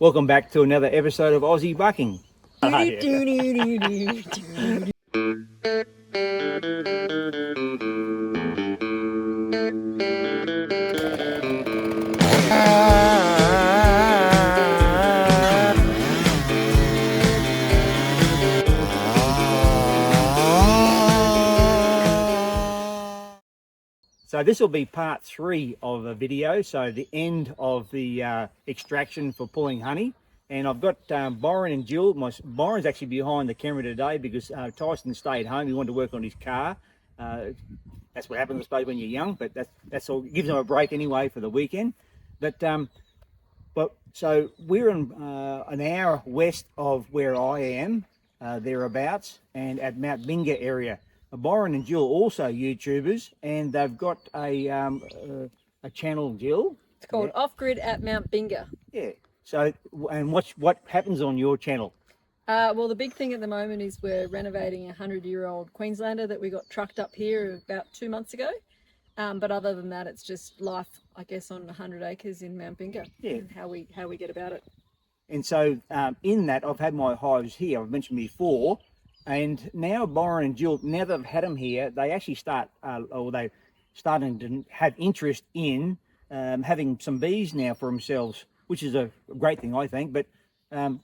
Welcome back to another episode of Aussie Bucking. So this will be part 3 of a video, so the end of the extraction for pulling honey. And I've got Byron and Jill. Byron's actually behind the camera today because Tyson stayed home. He wanted to work on his car. That's what happens, I suppose, when you're young, but that's all. Gives him a break anyway for the weekend. But so we're an hour west of where I am, thereabouts, and at Mount Binga area. Byron and Jill also YouTubers, and they've got a channel, Jill. It's called Off Grid at Mount Binga. Yeah. So, and what happens on your channel? Well, the big thing at the moment is we're renovating a 100-year-old Queenslander that we got trucked up here about 2 months ago. But other than that, it's just life, I guess, on 100 acres in Mount Binga. Yeah. And how we get about it. And so in that, I've had my hives here. I've mentioned before. And now Byron and Jill, now they've had them here, they actually they're starting to have interest in having some bees now for themselves, which is a great thing, I think. But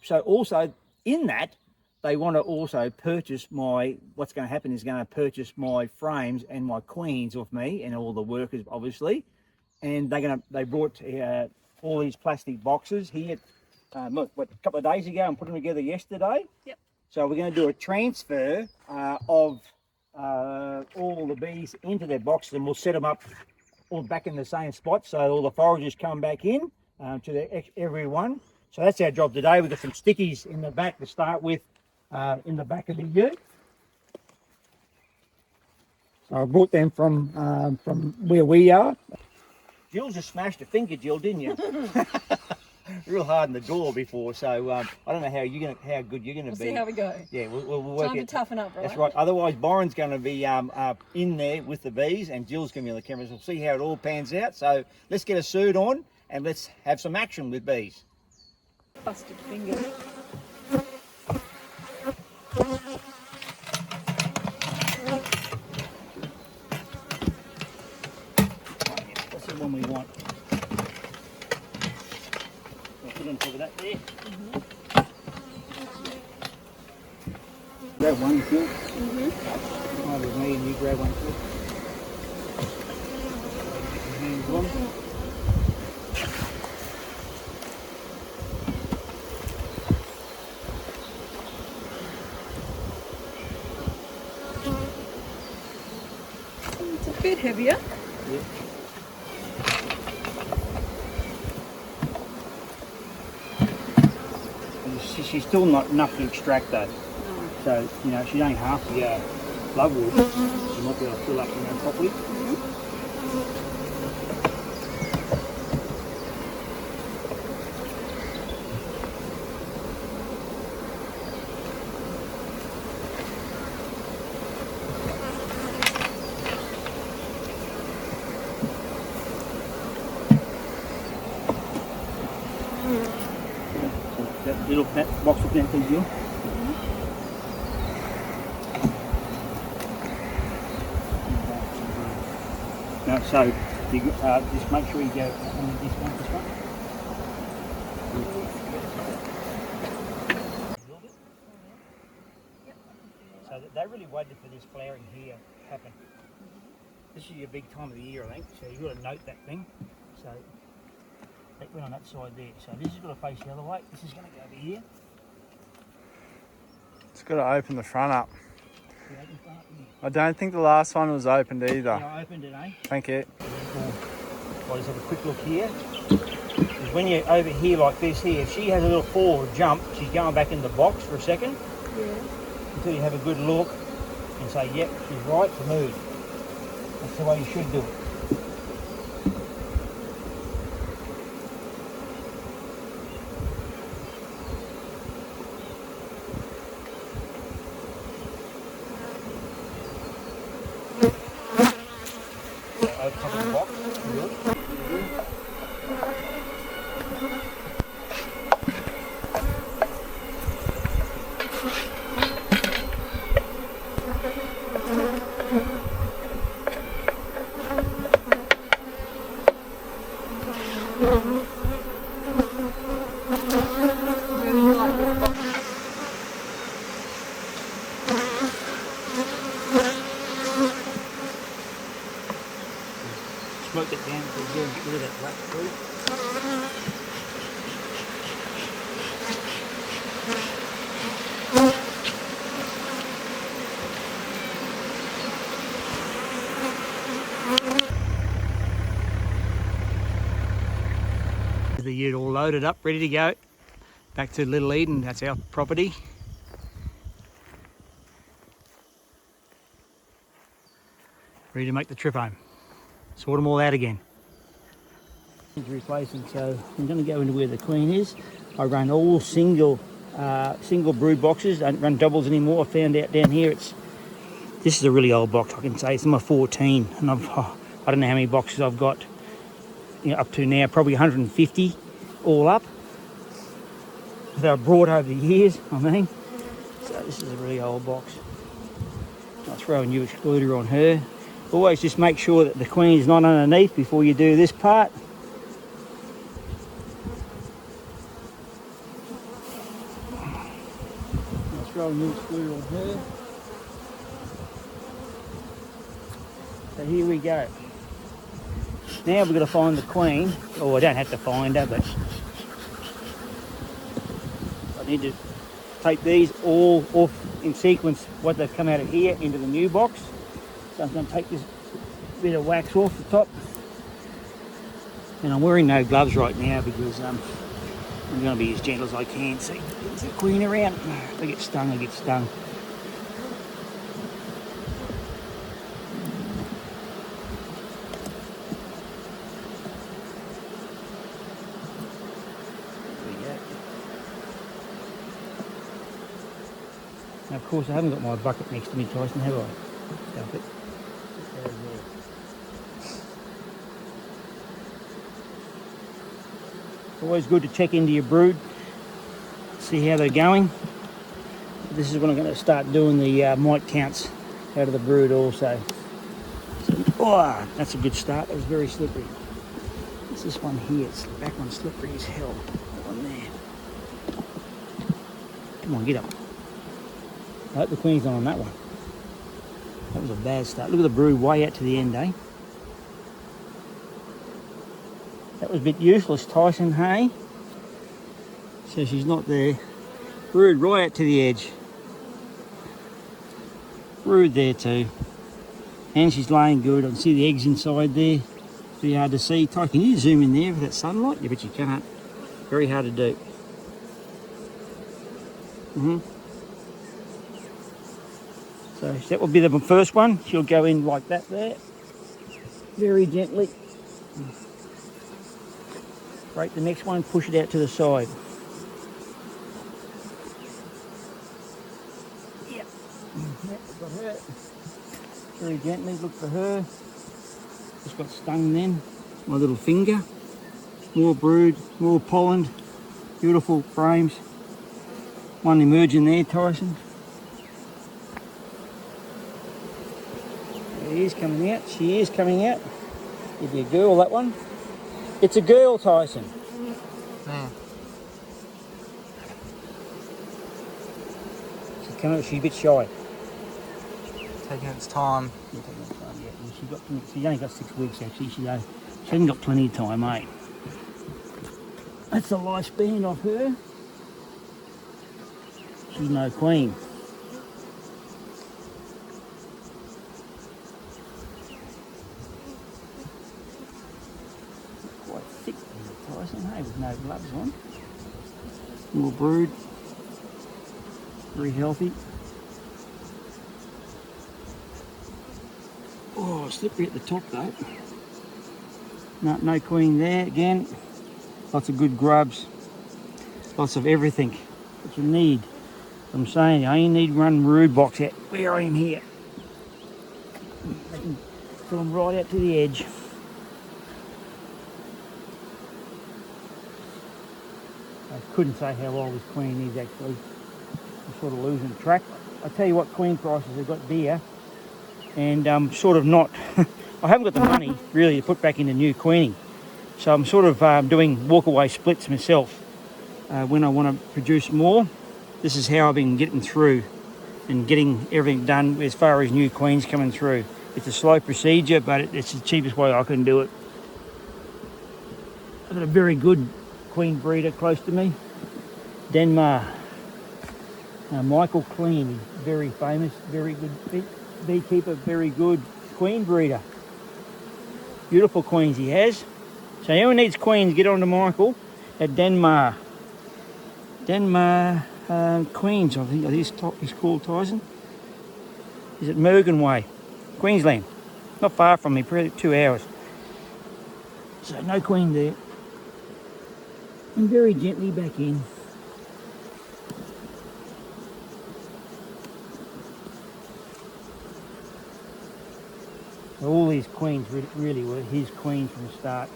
so also in that, they want to also purchase what's going to happen is going to purchase my frames and my queens off me and all the workers, obviously. And they brought all these plastic boxes here, a couple of days ago, and put them together yesterday. Yep. So we're going to do a transfer of all the bees into their boxes, and we'll set them up all back in the same spot, so all the foragers come back in to everyone. So that's our job today. We've got some stickies in the back to start with, in the back of the ute. So I brought them from where we are. Jill just smashed a finger, Jill, didn't you? Real hard in the door before, so I don't know how good you're gonna be. We'll see how we go. Yeah, we'll work it. Time to toughen up, right? That's right. Otherwise, Byron's going to be in there with the bees, and Jill's going to be on the cameras. We'll see how it all pans out. So let's get a suit on and let's have some action with bees. Busted finger. That's the one we want. Put on top of that there. Grab one, Jill. Right with me, and you grab one too. Hands on. It's a bit heavier. Yeah. She's still not enough to extract though. So, she's only half the bloodwood. She might be able to fill up properly. That little box of that for you. No, so you, just make sure you go on this one. So they really waited for this flowering here to happen. This is your big time of the year, I think. So you've got to note that thing. So that went on that side there. So this is going to face the other way. This is going to go over here. It's got to open the front up. I don't think the last one was opened either. Yeah, I opened it, eh? Thank you. I'll just have a quick look here. Because when you're over here like this here, if she has a little forward jump, she's going back in the box for a second. Yeah. Until you have a good look and say, yep, she's right to move. That's the way you should do it. Top of the box, good. Where would you like this box? Smoke it down to get rid of that black fruit. The ute all loaded up, ready to go. Back to Little Eden, that's our property. Ready to make the trip home. Sort them all out again. Replacing, so I'm going to go into where the queen is. I run all single brood boxes. I don't run doubles anymore. I found out down here this is a really old box, I can say. It's number 14, and I don't know how many boxes I've got, up to now, probably 150 all up. They were brought over the years, I mean. So this is a really old box. I'll throw a new excluder on her. Always just make sure that the queen is not underneath before you do this part. I'll throw a new excluder on her. So here we go. Now we've got to find the queen. Oh, I don't have to find her, but I need to take these all off in sequence, what they've come out of here into the new box. So I'm going to take this bit of wax off the top. And I'm wearing no gloves right now because I'm going to be as gentle as I can. See, there's the queen around. If I get stung, I get stung. Now, of course, I haven't got my bucket next to me, Tyson, have I? Dump it. Always good to check into your brood, see how they're going. This is when I'm going to start doing the mite counts out of the brood also. So, oh, that's a good start. That was very slippery. It's this one here. It's the back one slippery as hell. That one there. Come on, get up. I hope the queen's not on that one. That was a bad start. Look at the brood way out to the end, eh? That was a bit useless, Tyson, hey? So she's not there. Brood right out to the edge. Brood there too. And she's laying good. I can see the eggs inside there. Pretty hard to see. Ty, can you zoom in there with that sunlight? Yeah, but you can't. Very hard to do. So that will be the first one. She'll go in like that there. Very gently. Break the next one, push it out to the side. Yep. Yep, got her. Very gently, look for her. Just got stung then. My little finger. More brood, more pollen. Beautiful frames. One emerging there, Tyson. She is coming out. She is coming out. It'd be a girl, that one. It's a girl, Tyson. Yeah. She's coming out. She's a bit shy. Taking its time. Yeah, taking its time, yeah. She's only got 6 weeks actually. She hasn't got plenty of time, mate. That's the lifespan of her. She's no queen. Quite thick, Tyson, hey, with no gloves on. More brood. Very healthy. Oh, slippery at the top though. No queen there again. Lots of good grubs. Lots of everything that you need. I'm saying I only need one brood box out where I am here. I can fill them right out to the edge. I couldn't say how old this queen is actually. I'm sort of losing track. I tell you what queen prices have got dear, and I'm sort of not. I haven't got the money really to put back into new queening, so I'm sort of doing walkaway splits myself. when I want to produce more. This is how I've been getting through and getting everything done as far as new queens coming through. It's a slow procedure, but it's the cheapest way I can do it. I've got a very good queen breeder close to me, Denmark. Michael Clean, very famous, very good beekeeper, very good queen breeder. Beautiful queens he has. So anyone needs queens, get on to Michael at Denmark. Denmark Queens, I think he's called, Tyson. He's at Mergen Way, Queensland. Not far from me, probably 2 hours. So no queen there. And very gently back in. All these queens really were his queens from the start.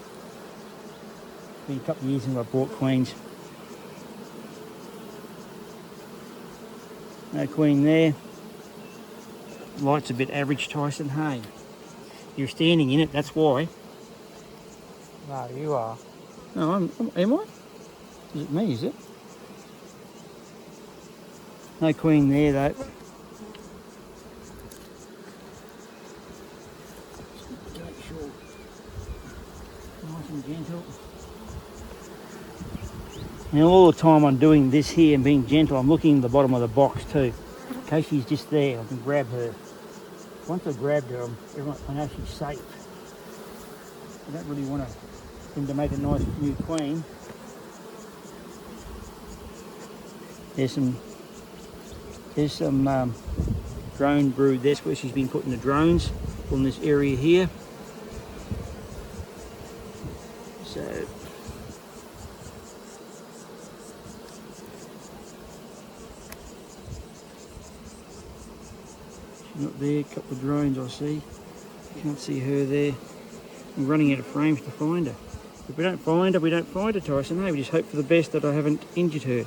It's been a couple of years since I bought queens. No queen there. Light's a bit average, Tyson. Hey, you're standing in it, that's why. No, you are. No, am I? Is it me, is it? No queen there though. Make sure. Nice and gentle. Now all the time I'm doing this here and being gentle, I'm looking in the bottom of the box too. In case she's just there, I can grab her. Once I grabbed her, I know she's safe. I don't really want them to make a nice new queen. There's some drone brood. That's where she's been putting the drones on this area here. So she's not there. A couple of drones I see. Can't see her there. I'm running out of frames to find her. If we don't find her, we don't find her, Tyson. Hey, we just hope for the best that I haven't injured her.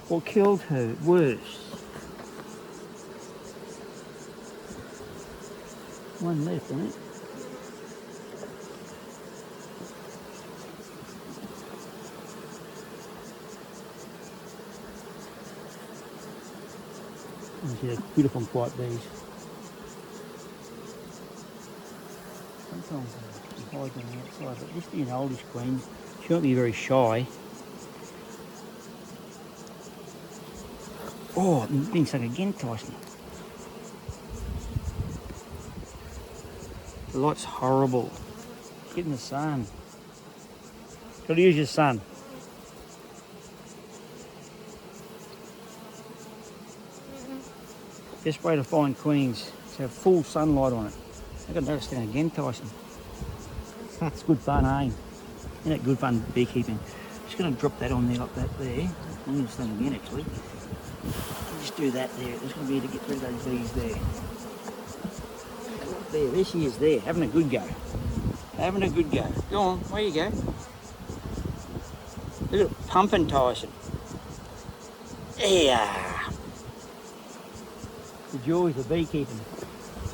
Or killed her, worse. One left, isn't it? See the beautiful white bees. Sometimes they hide on the outside, but this being an oldish queen, she won't be very shy. Oh, I'm being stung again, Tyson. The light's horrible. Get in the sun. Got to use your sun. Best way to find queens is to have full sunlight on it. I got another sting again, Tyson. It's good fun, eh? Isn't it good fun beekeeping? Just going to drop that on there like that there. I'm going to sting again actually. Just do that there. There's going to be to get rid of those bees there. There she is there, having a good go. Having a good go. Go on, where you go? Look at it pumping, Tyson. Yeah. The joys of beekeeping.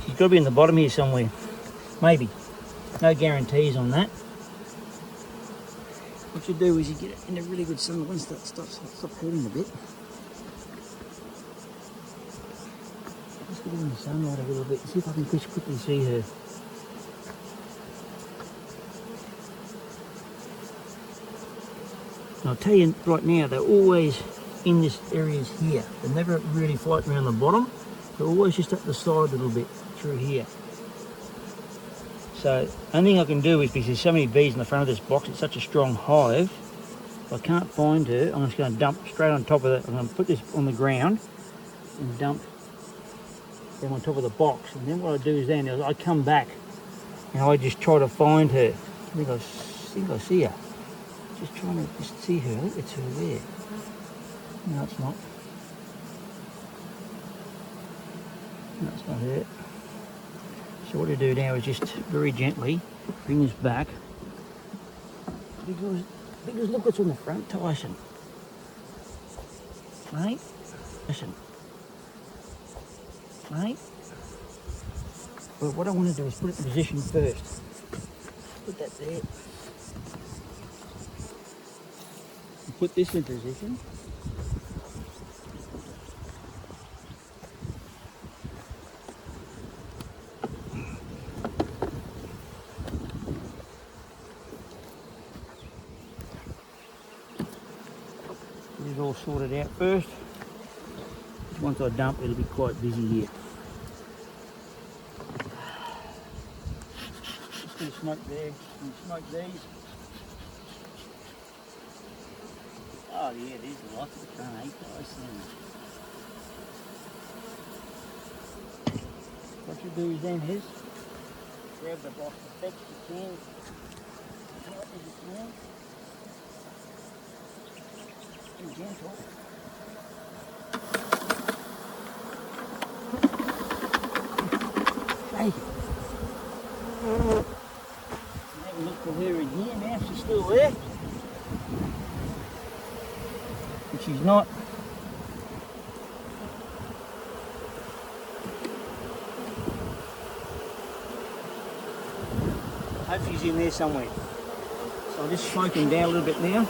She's got to be in the bottom here somewhere. Maybe. No guarantees on that. What you do is you get it in a really good sunlight once that stops hurting a bit. Just get in the sunlight a little bit and see if I can quickly see her. And I'll tell you right now, they're always in this areas here. They're never really floating around the bottom. They're always just up the side a little bit through here. So the only thing I can do is, because there's so many bees in the front of this box, it's such a strong hive, if I can't find her, I'm just going to dump straight on top of it. I'm going to put this on the ground and dump them on top of the box. And then what I do is then I come back and I just try to find her. I think I see her. Just trying to just see her. I think it's her there. No, it's not. No, it's not her. So what I do now is just very gently bring this back, because look what's on the front, Tyson. Right? Listen. Right? But what I want to do is put it in position first. Put that there. Put this in position. Get it all sorted out first. Once I dump, it'll be quite busy here. Just a bit of smoke there, and smoke these. Oh yeah, there's lots of fun, eh guys? What you do is then is grab the box as best you can, as tight as you can. Be gentle. Hey. Have a look for her again now, if she's still there. But she's not. Hope she's in there somewhere. So I'll just smoke him down a little bit now.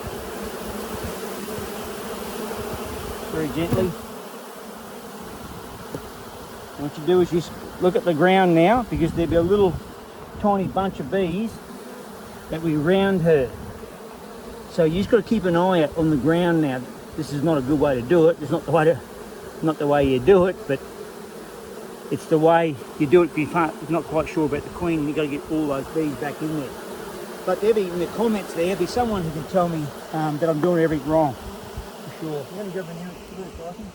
Very gently. What you do is just look at the ground now, because there'll be a little tiny bunch of bees that we round her. So you just got to keep an eye out on the ground now. This is not a good way to do it. It's not the way you do it, but it's the way you do it if you're not quite sure about the queen. You've got to get all those bees back in there. But there'll be in the comments there'll be someone who can tell me that I'm doing everything wrong. For sure. I'm going to grab a new Tyson.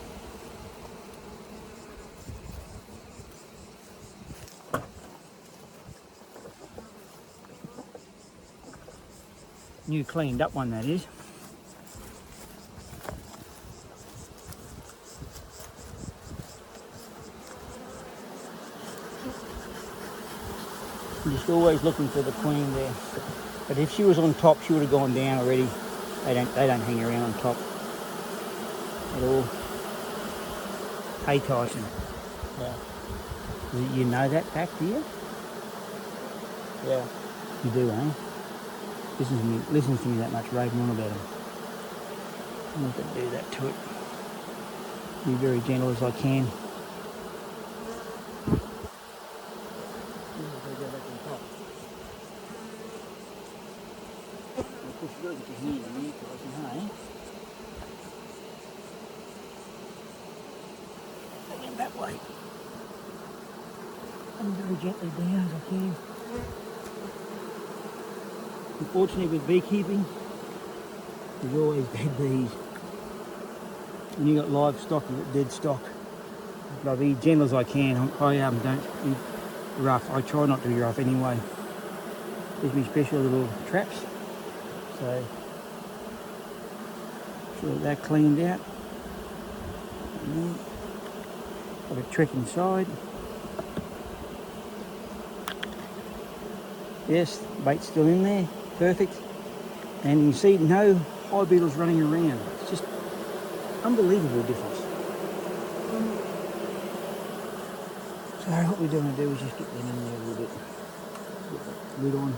New cleaned up one, that is. I'm just always looking for the queen there. But if she was on top, she would have gone down already. They don't hang around on top at all. Hey Tyson. Yeah. You know that fact, do you? Yeah. You do, eh? Listen to me that much raving on about him. I'm not going to do that to it. Be very gentle as I can. Of course, you've got to get your hands in there, Tyson, hey? Going that way. And very gently down as I can. Unfortunately, with beekeeping, there's always dead bees. When you've got livestock, you've got dead stock. But I'll be gentle as I can. I don't be rough. I try not to be rough anyway. Gives me special little traps. So, sure that cleaned out. Got a trick inside. Yes, bait's still in there. Perfect. And you see no hive beetles running around. It's just unbelievable difference. So what we're going to do is just get them in there a little bit. Get the lid on.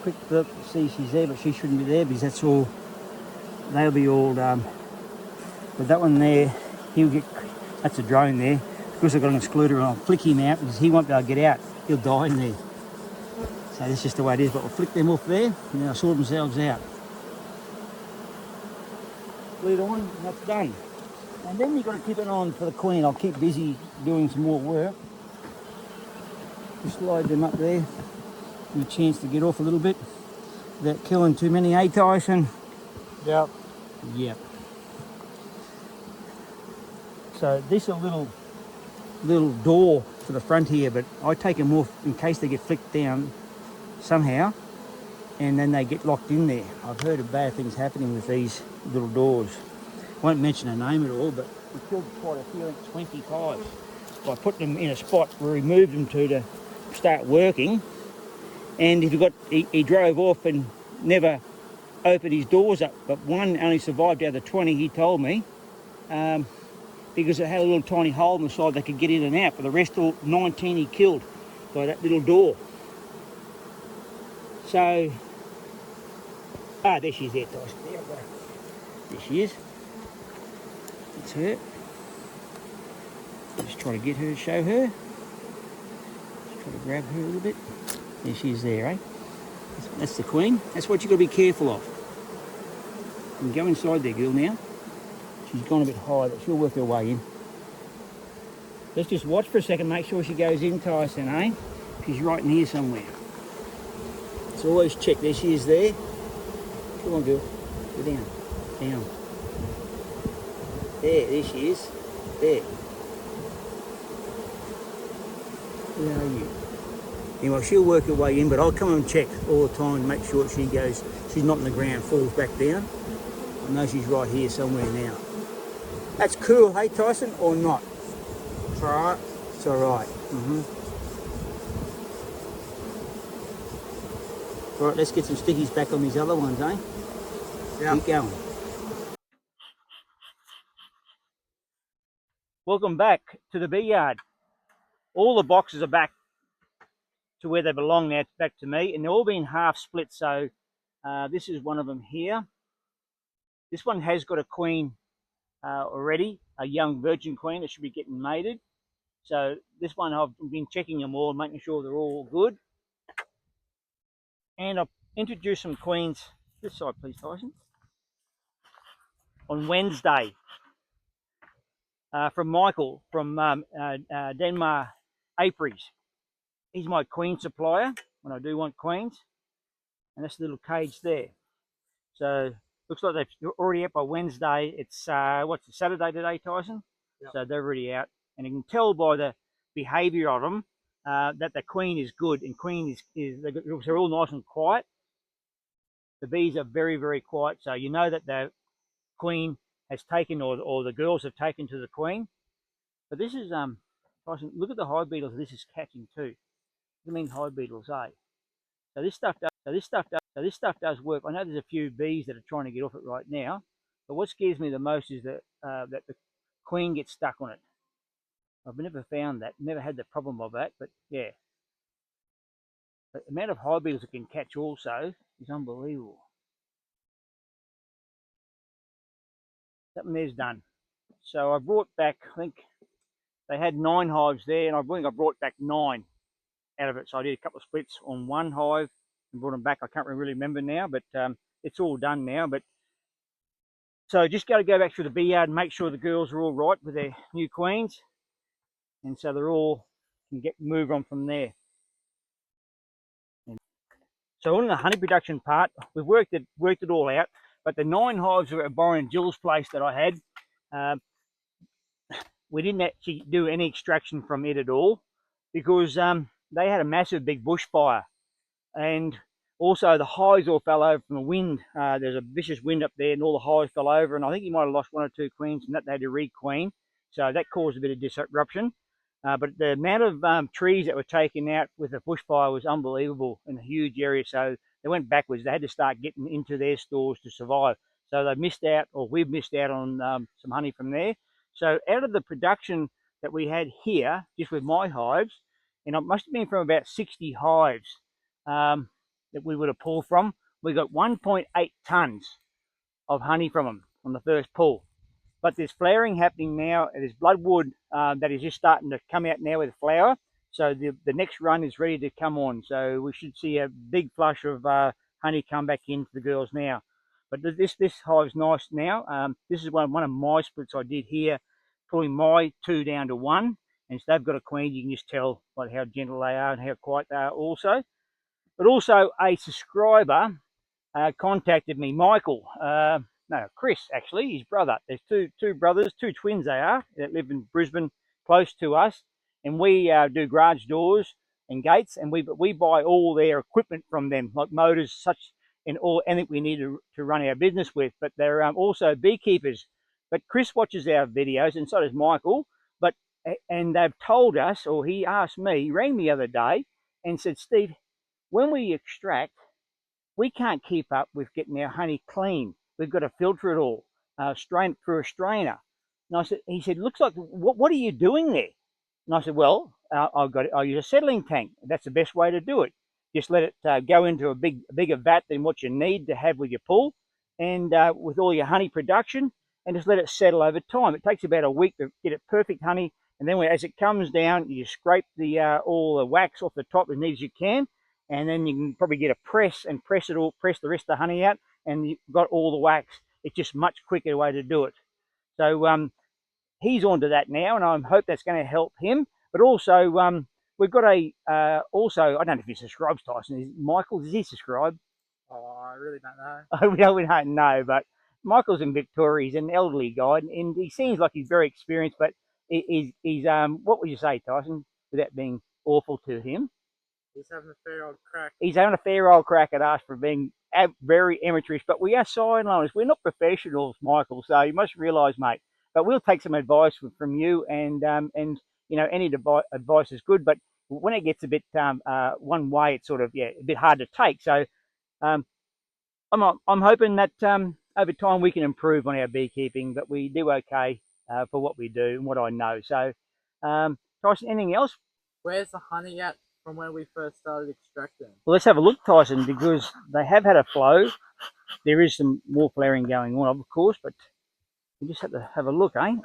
Quick look, see she's there, but she shouldn't be there because that's all, they'll be all, but that one there, he'll get, that's a drone there. Of course I've got an excluder and I'll flick him out because he won't be able to get out. He'll die in there. So that's just the way it is, but we'll flick them off there and they'll sort themselves out. Lid on, and that's done. And then you've got to keep it on for the queen. I'll keep busy doing some more work. Just slide them up there. Give a chance to get off a little bit without killing too many, eh Tyson? Yep. Yep. So this is a little door to the front here, but I take them off in case they get flicked down somehow and then they get locked in there. I've heard of bad things happening with these little doors. I won't mention a name at all, but we killed quite a few, 25. By putting them in a spot where we moved them to start working. And if he drove off and never opened his doors up, but one only survived out of the 20, he told me, because it had a little tiny hole in the side they could get in and out, but the rest all 19 he killed. by that little door. So, there she is there, Tyson. There she is. That's her. Just try to get her, show her. Just try to grab her a little bit. There she is there, eh? That's the queen. That's what you've got to be careful of. You can go inside there, girl, now. She's gone a bit high, but she'll work her way in. Let's just watch for a second, make sure she goes in, Tyson, eh? She's right in here somewhere. So always check. There she is there. Come on, girl. Go down. Down. There she is. There. Where are you? Anyway, she'll work her way in, but I'll come and check all the time and make sure she's not on the ground, falls back down. I know she's right here somewhere now. That's cool, hey Tyson, or not? It's alright. It's alright. Right, let's get some stickies back on these other ones, eh? Yeah. Keep going. Welcome back to the bee yard. All the boxes are back to where they belong now, back to me, and they're all been half split. So this is one of them here. This one has got a queen already, a young virgin queen that should be getting mated. So this one I've been checking them all, making sure they're all good. And I've introduced some queens, this side please Tyson, on Wednesday from Michael from Denmark Apiaries. He's my queen supplier when I do want queens. And that's the little cage there. So looks like they're already out by Wednesday. It's what's the Saturday today, Tyson? Yep. So they're already out, and you can tell by the behaviour of them that the queen is good, and queen is they're all nice and quiet. The bees are very, very quiet, so you know that the queen has taken, or the girls have taken to the queen. But this is Tyson. Look at the hive beetles. This is catching too. What do you mean hive beetles, eh? So this stuff does work. I know there's a few bees that are trying to get off it right now, but what scares me the most is that that the queen gets stuck on it. I've never found that, never had the problem of that, but yeah. But the amount of hive beetles it can catch also is unbelievable. Something there's done. So I brought back, I think they had 9 hives there, and I think I brought back 9 out of it. So I did a couple of splits on one hive and brought them back. I can't really remember now, but it's all done now. But so just got to go back through the bee yard and make sure the girls are all right with their new queens, and so they're all can move on from there. So on the honey production part, we've worked it all out. But the 9 hives were at Byron and Jill's place that I had. We didn't actually do any extraction from it at all because they had a massive big bushfire, and also the hives all fell over from the wind. There's a vicious wind up there, and all the hives fell over, and I think you might have lost 1 or 2 queens, and that they had to re-queen, so that caused a bit of disruption. But the amount of trees that were taken out with the bushfire was unbelievable in a huge area, so they went backwards. They had to start getting into their stores to survive. So they missed out, or we've missed out on some honey from there. So out of the production that we had here, just with my hives, and it must have been from about 60 hives that we would have pulled from, we got 1.8 tons of honey from them on the first pull. But there's flowering happening now. There's bloodwood that is just starting to come out now with flower. So the next run is ready to come on. So we should see a big flush of honey come back into the girls now. But this hive's nice now. This is one of my splits I did here, pulling my 2 down to 1. And so they've got a queen. You can just tell by how gentle they are and how quiet they are also. But also a subscriber contacted me, Michael. No, Chris, actually, his brother. There's two brothers, 2 twins they are, that live in Brisbane, close to us. And we do garage doors and gates, and we buy all their equipment from them, like motors, such, and anything we need to run our business with. But they're also beekeepers. But Chris watches our videos, and so does Michael. And they've told us, or he asked me, he rang me the other day and said, Steve, when we extract, we can't keep up with getting our honey clean. We've got to filter it all, strain it through a strainer. And he said, looks like, what are you doing there? And I said, well, I use a settling tank. That's the best way to do it. Just let it go into a bigger vat than what you need to have with your pool, and with all your honey production, and just let it settle over time. It takes about a week to get it perfect honey, and then as it comes down, you scrape the all the wax off the top as neat as you can, and then you can probably get a press and press the rest of the honey out, and you've got all the wax. It's just much quicker way to do it. So he's onto that now, and I hope that's going to help him. But also, we've got also, I don't know if he subscribes, Tyson. Michael, does he subscribe? Oh, I really don't know. We don't know, but Michael's in Victoria. He's an elderly guy, and he seems like he's very experienced. But he's what would you say, Tyson, without being awful to him? He's having a fair old crack. He's having a fair old crack at us for being very amateurish, but we are sideliners. We're not professionals, Michael. So you must realise, mate. But we'll take some advice from you, and you know, any advice is good. But when it gets a bit one way, it's sort of a bit hard to take. So um, I'm hoping that over time we can improve on our beekeeping, but we do okay for what we do and what I know. So Tyson, anything else? Where's the honey at from when we first started extracting? Well, let's have a look, Tyson, because they have had a flow. There is some more flaring going on, of course, but we just have to have a look, eh?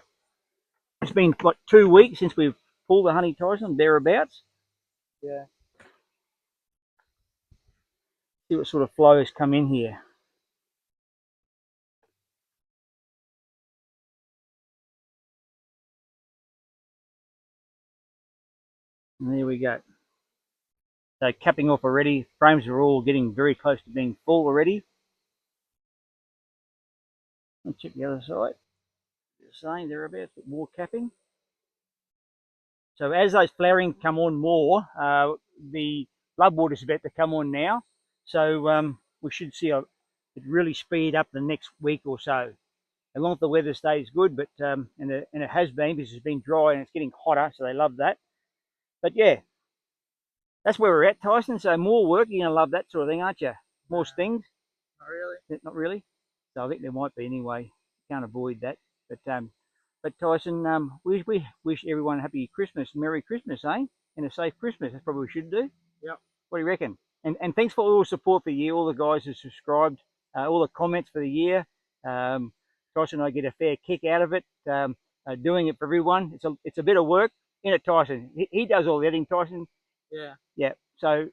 It's been, what, 2 weeks since we've pulled the honey, Tyson, thereabouts. Yeah. See what sort of flows come in here. And there we go. So capping off already. Frames are all getting very close to being full already. Let's check the other side. The same, thereabouts, but more capping. So as those flowering come on more, the bloodwater is about to come on now. So we should see it really speed up the next week or so, as long as the weather stays good. But and it has been, because it's been dry and it's getting hotter, so they love that. But yeah, that's where we're at, Tyson. So more work, you're gonna love that sort of thing, aren't you? More stings? Not really. Not really. So I think there might be anyway. Can't avoid that. But Tyson, we wish everyone a happy Christmas, Merry Christmas, eh? And a safe Christmas. That's probably what we should do. Yep. What do you reckon? And thanks for all the support for the year, all the guys who subscribed, all the comments for the year. Tyson and I get a fair kick out of it, doing it for everyone. It's a bit of work, isn't it, Tyson? He does all the editing, Tyson. Yeah. Yeah. So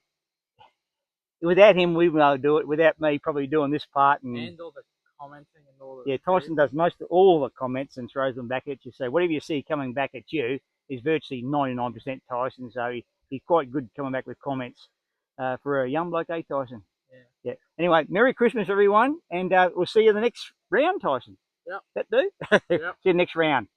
without him, we wouldn't be able to do it. Without me probably doing this part and all the commenting and all the... Yeah, Tyson does most of all the comments and throws them back at you. So whatever you see coming back at you is virtually 99% Tyson. So he's quite good coming back with comments for a young bloke, eh, Tyson? Yeah. Anyway, Merry Christmas, everyone, and we'll see you the next round, Tyson. Yep. That do? Yep. See you next round.